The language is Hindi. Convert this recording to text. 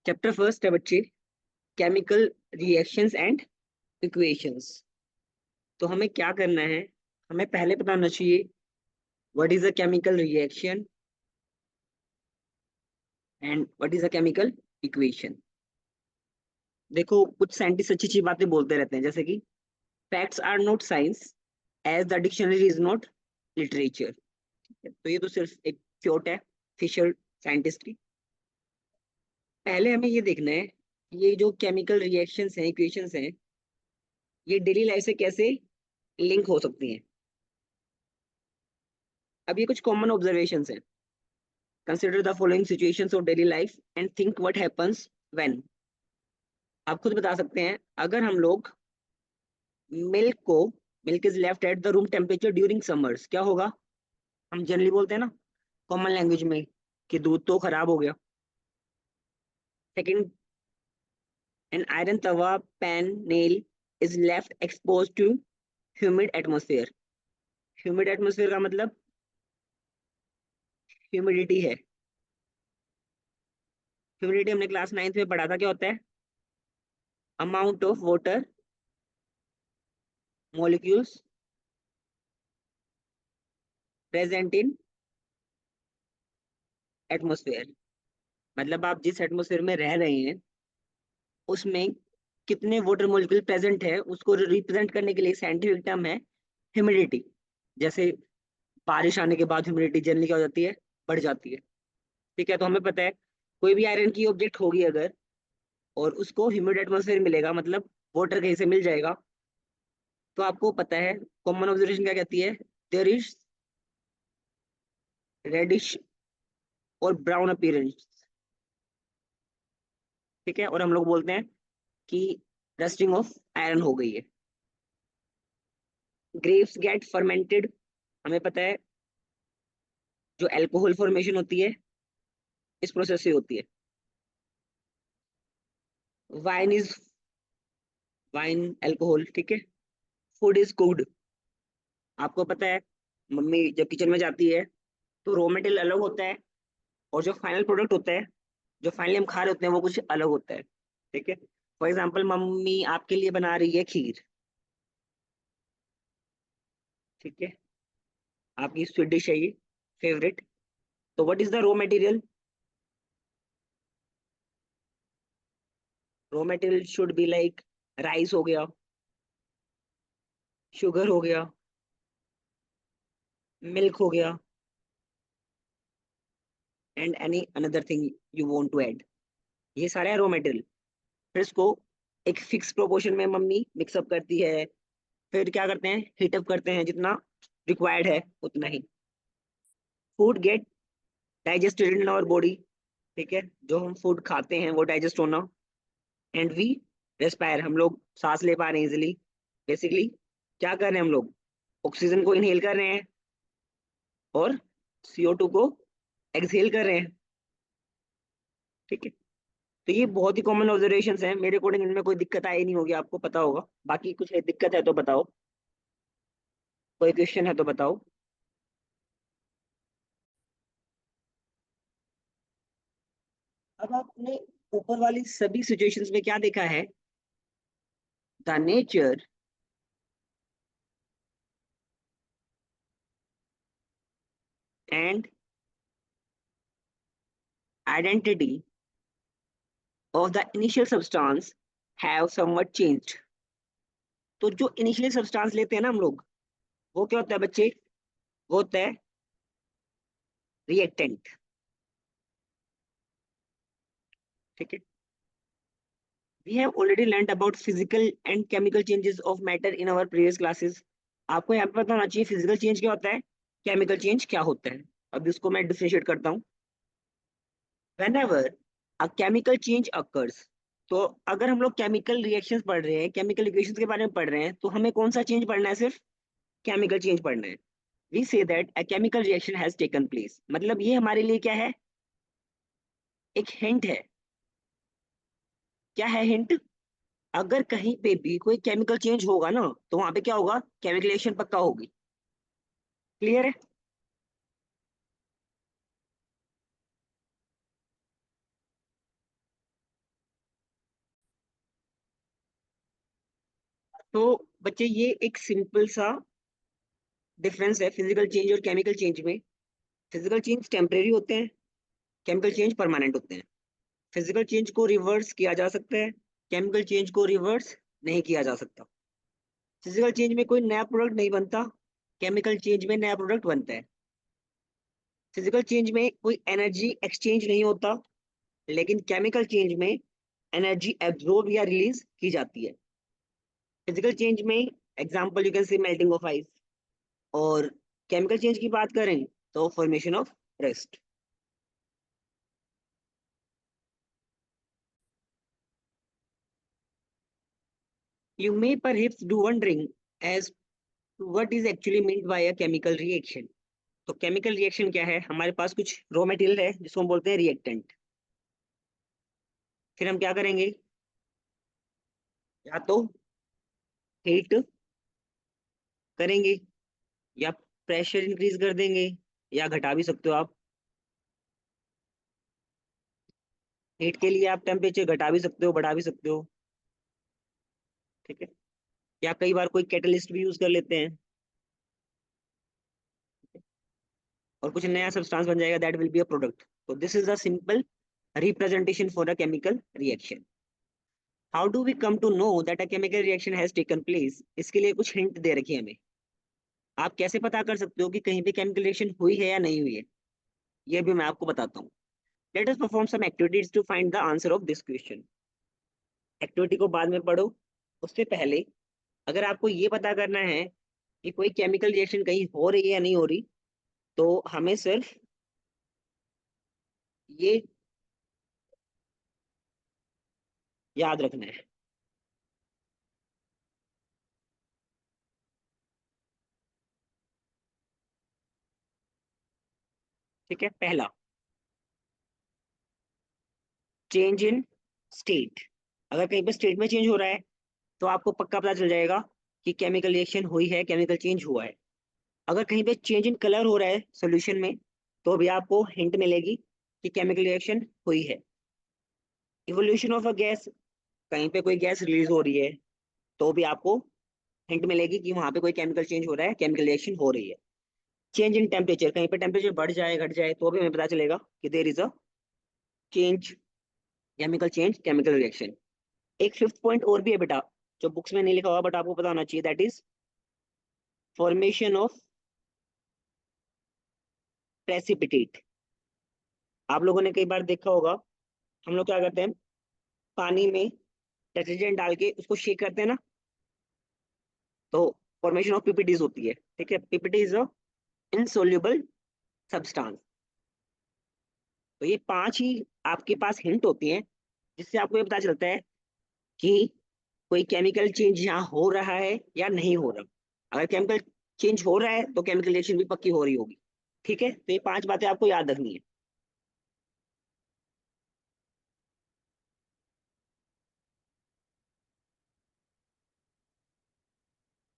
चैप्टर फर्स्ट है बच्चे, केमिकल रिएक्शंस एंड इक्वेशंस। तो हमें क्या करना है, हमें पहले पता होना चाहिए what is a chemical reaction and what is a chemical equation. देखो कुछ साइंटिस्ट अच्छी अच्छी बातें बोलते रहते हैं, जैसे कि facts are not science as the dictionary is not literature. तो ये तो सिर्फ एक क्योट है फिशर साइंटिस्ट की। पहले हमें ये देखना है ये जो केमिकल रिएक्शंस हैं, इक्वेशंस हैं, ये डेली लाइफ से कैसे लिंक हो सकती हैं। अब ये कुछ कॉमन ऑब्जर्वेशंस हैं। Consider the following situations of daily life and think what happens when. आप खुद बता सकते हैं, अगर हम लोग मिल्क को milk is left at the room temperature during summers, क्या होगा। हम जनरली बोलते हैं ना कॉमन लैंग्वेज में कि दूध तो खराब हो गया। Second, an iron tawa pan nail is left expose to humid atmosphere. Humid atmosphere का मतलब ह्यूमिडिटी है। ह्यूमिडिटी हमने क्लास 9th में पढ़ा था, क्या होता है, amount of water molecules present in atmosphere. मतलब आप जिस एटमोसफेयर में रह रहे हैं उसमें कितने वाटर मॉलिक्यूल प्रेजेंट है, उसको रिप्रेजेंट करने के लिए साइंटिफिक टर्म है ह्यूमिडिटी। जैसे बारिश आने के बाद ह्यूमिडिटी जनरली क्या हो जाती है, बढ़ जाती है। ठीक है, तो हमें पता है कोई भी आयरन की ऑब्जेक्ट होगी अगर, और उसको ह्यूमिड एटमोसफेयर मिलेगा, मतलब वाटर कहीं से मिल जाएगा, तो आपको पता है कॉमन ऑब्जर्वेशन क्या कहती है, देयर इज रेडिश और ब्राउन अपीयरेंस। ठीक है, और हम लोग बोलते हैं कि रस्टिंग ऑफ आयरन हो गई है। ग्रेप्स गेट फर्मेंटेड, हमें पता है जो एल्कोहल फॉर्मेशन होती है इस प्रोसेस से होती है। वाइन इज वाइन एल्कोहल, ठीक है। फूड इज कुक्ड, आपको पता है मम्मी जब किचन में जाती है तो रॉ मटेरियल अलग होता है और जो फाइनल प्रोडक्ट होता है, जो फाइनली हम खा रहे होते हैं, वो कुछ अलग होता है। ठीक है, फॉर एग्जाम्पल मम्मी आपके लिए बना रही है खीर, ठीक है, आपकी स्वीट डिश है ये, फेवरेट। तो what is the raw material, raw material should be like rice हो गया, शुगर हो गया, मिल्क हो गया, and any another thing you want to add. ये सारे है रॉ मटेरियल। फिर इसको एक फिक्स प्रोपोर्शन में मम्मी मिक्सअप करती है, फिर क्या करते हैं, हीटअप करते हैं, जितना रिक्वायर्ड है उतना ही। Food get digested in our body, ठीक है, जो हम फूड खाते हैं वो डाइजेस्ट होना। एंड वी रेस्पायर, हम लोग सांस ले पा रहे हैं इजिली। बेसिकली क्या कर रहे हैं हम लोग, ऑक्सीजन को इनहेल कर रहे हैं और CO2 को एक्सहेल कर रहे हैं। ठीक है, तो ये बहुत ही कॉमन ऑब्जर्वेशन हैं, मेरे अकॉर्डिंग इनमें कोई दिक्कत आई नहीं होगी, आपको पता होगा। बाकी कुछ है, दिक्कत है तो बताओ, कोई क्वेश्चन है तो बताओ। अब आपने ऊपर वाली सभी सिचुएशंस में क्या देखा है, the nature and identity of the initial substance have somewhat changed। तो जो इनिशियल सब्सटेंस लेते हैं ना हम लोग, वो क्या होता है बच्चे, वो होता है रिएक्टेंट। ठीक है, we have already learned about physical and chemical changes of matter in our previous classes। आपको यहाँ पे पता होना चाहिए फिजिकल चेंज क्या होता है, केमिकल चेंज क्या होता है। अब इसको मैं डिफरेंशिएट करता हूँ। whenever a chemical change occurs, तो अगर हम लोग केमिकल रिएक्शंस पढ़ रहे हैं, केमिकल इक्वेशंस के बारे में पढ़ रहे हैं, तो हमें कौन सा चेंज पढ़ना है, सिर्फ केमिकल चेंज पढ़ना है। We say that a chemical reaction has taken place, मतलब ये हमारे लिए क्या है, एक हिंट है। क्या है हिंट, अगर कहीं पे भी कोई केमिकल चेंज होगा ना, तो वहां पे क्या होगा, केमिकल रिएक्शन पक्का होगी। क्लियर है। तो बच्चे ये एक सिंपल सा डिफरेंस है फिजिकल चेंज और केमिकल चेंज में। फिजिकल चेंज टेम्परेरी होते हैं, केमिकल चेंज परमानेंट होते हैं। फिजिकल चेंज को रिवर्स किया जा सकता है, केमिकल चेंज को रिवर्स नहीं किया जा सकता। फिजिकल चेंज में कोई नया प्रोडक्ट नहीं बनता, केमिकल चेंज में नया प्रोडक्ट बनता है। फिजिकल चेंज में कोई एनर्जी एक्सचेंज नहीं होता, लेकिन केमिकल चेंज में एनर्जी एब्जॉर्ब या रिलीज की जाती है। फिजिकल चेंज में example you can say melting of ice, और केमिकल चेंज की बात करें तो formation of rust. You may perhaps do wondering as to what is actually meant by a chemical reaction. तो केमिकल रिएक्शन क्या है? हमारे पास कुछ रॉ मटेरियल है जिसको हम बोलते हैं रिएक्टेंट। फिर हम क्या करेंगे? या तो हीट करेंगे, या प्रेशर इंक्रीज कर देंगे, या घटा भी सकते हो आप। हीट के लिए आप टेम्परेचर घटा भी सकते हो, बढ़ा भी सकते हो। ठीक है। या कई बार कोई कैटलिस्ट भी यूज कर लेते हैं और कुछ नया सब्सटेंस बन जाएगा, that will be a product. तो this is a simple representation for a chemical reaction. How do we come to know that a chemical reaction has taken place? इसके लिए कुछ हिंट दे रखी है हमें। आप कैसे पता कर सकते हो कि कहीं पे केमिकल रिएक्शन हुई है या नहीं हुई है? ये भी मैं आपको बताता हूँ। Let us perform some activities to find the answer of this question. Activity को बाद में पढ़ो, उससे पहले अगर आपको ये पता करना है कि कोई केमिकल रिएक्शन कहीं हो रही है या नहीं हो रही, तो हमें सिर्फ ये याद रखना है। ठीक है। पहला, चेंज इन स्टेट। अगर कहीं पर स्टेट में चेंज हो रहा है तो आपको पक्का पता चल जाएगा कि केमिकल रिएक्शन हुई है, केमिकल चेंज हुआ है। अगर कहीं पे चेंज इन कलर हो रहा है सॉल्यूशन में, तो भी आपको हिंट मिलेगी कि केमिकल रिएक्शन हुई है। इवोल्यूशन ऑफ अ गैस, कहीं पे कोई गैस रिलीज हो रही है तो भी आपको हिंट मिलेगी कि वहां पे कोई केमिकल चेंज हो रहा है, केमिकल रिएक्शन हो रही है। चेंज इन टेम्परेचर, कहीं पे टेम्परेचर बढ़ जाए घट जाए तो भी हमें पता चलेगा कि there is a change, chemical change, chemical reaction. एक फिफ्थ पॉइंट और भी है बेटा, जो बुक्स में नहीं लिखा हुआ बट आपको पता होना चाहिए, that is formation of precipitate. आप लोगों ने कई बार देखा होगा, हम लोग क्या करते हैं, पानी में डिटर्जेंट डाल के उसको शेक करते हैं ना, तो फॉर्मेशन ऑफ पीपीटीज होती है। ठीक है। PPT is a insoluble substance. तो ये पांच ही आपके पास हिंट होती हैं जिससे आपको ये पता चलता है कि कोई केमिकल चेंज यहाँ हो रहा है या नहीं हो रहा। अगर केमिकल चेंज हो रहा है तो केमिकल रिएक्शन भी पक्की हो रही होगी। ठीक है। तो ये पांच बातें आपको याद रखनी है।